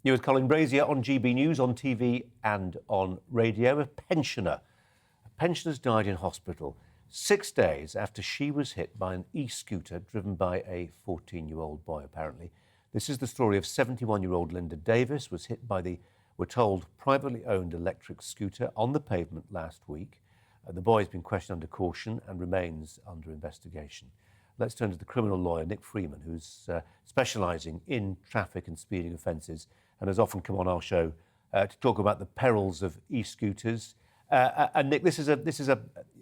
You with Colin Brazier on GB News, on TV and on radio. A pensioner's died in hospital 6 days after she was hit by an e-scooter driven by a 14-year-old boy, apparently. This is the story of 71-year-old Linda Davis, was hit by the, we're told, privately owned electric scooter on the pavement last week. The boy has been questioned under caution and remains under investigation. Let's turn to the criminal lawyer, Nick Freeman, who's specialising in traffic and speeding offences and has often come on our show to talk about the perils of e-scooters. And Nick, this is a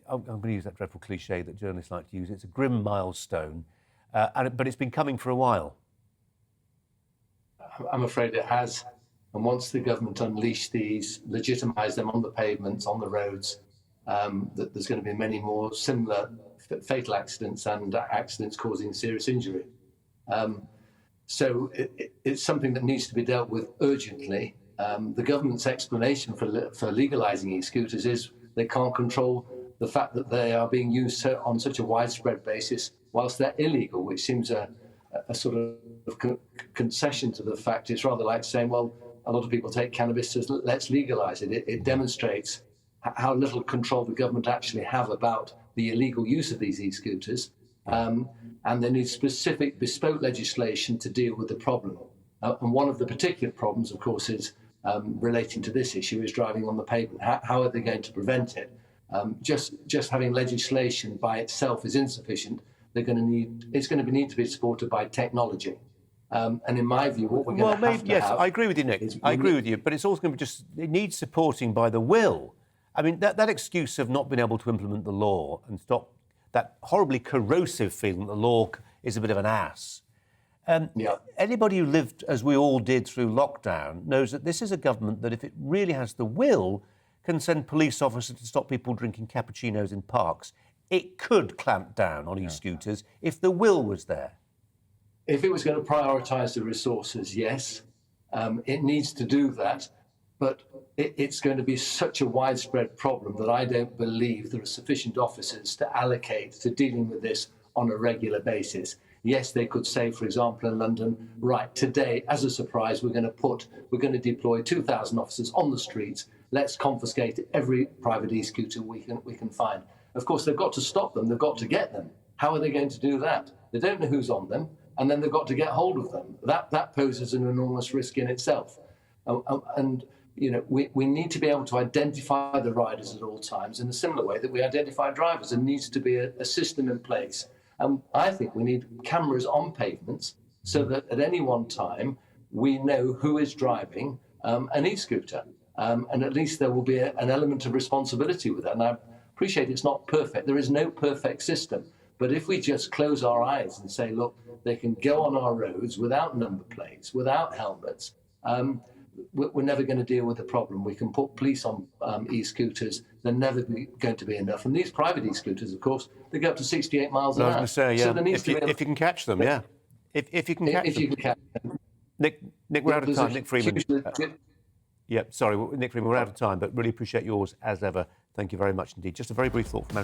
I'm going to use that dreadful cliche that journalists like to use. It's a grim milestone, but it's been coming for a while. I'm afraid it has. And once the government unleash these, legitimise them on the pavements, on the roads, that there's going to be many more similar fatal accidents and accidents causing serious injury. So it's something that needs to be dealt with urgently. The government's explanation for legalising e-scooters is they can't control the fact that they are being used on such a widespread basis whilst they're illegal, which seems a sort of concession to the fact. It's rather like saying, well, a lot of people take cannabis, so let's legalise it. It demonstrates how little control the government actually have about the illegal use of these e-scooters. And they need specific bespoke legislation to deal with the problem. And one of the particular problems, of course, is relating to this issue, is driving on the pavement. How are they going to prevent it? Just having legislation by itself is insufficient. It's going to need to be supported by technology. And in my view, what we're going to have to have... I agree with you, Nick. I agree with you, but it's also going to be it needs supporting by the will. I mean, that excuse of not being able to implement the law and stop that horribly corrosive feeling that the law is a bit of an ass. Anybody who lived, as we all did, through lockdown knows that this is a government that, if it really has the will, can send police officers to stop people drinking cappuccinos in parks. It could clamp down on e-scooters if the will was there. If it was going to prioritise the resources, yes, it needs to do that. But it's going to be such a widespread problem that I don't believe there are sufficient officers to allocate to dealing with this on a regular basis. Yes, they could say, for example, in London, right, today, as a surprise, we're going to deploy 2,000 officers on the streets. Let's confiscate every private e-scooter we can find. Of course, they've got to stop them. They've got to get them. How are they going to do that? They don't know who's on them, and then they've got to get hold of them. That poses an enormous risk in itself. And you know, we need to be able to identify the riders at all times in a similar way that we identify drivers. There needs to be a system in place. I think we need cameras on pavements so that at any one time we know who is driving an e-scooter. And at least there will be an element of responsibility with that. And I appreciate it's not perfect. There is no perfect system. But if we just close our eyes and say, look, they can go on our roads without number plates, without helmets, we're never going to deal with the problem. We can put police on e-scooters. They're never going to be enough. And these private e-scooters, of course, they go up to 68 miles an hour. I was going to say, yeah, so if you can catch them, yeah. If you can catch them. Nick, we're out of time. Nick Freeman. Nick Freeman, we're out of time, but really appreciate yours as ever. Thank you very much indeed. Just a very brief thought from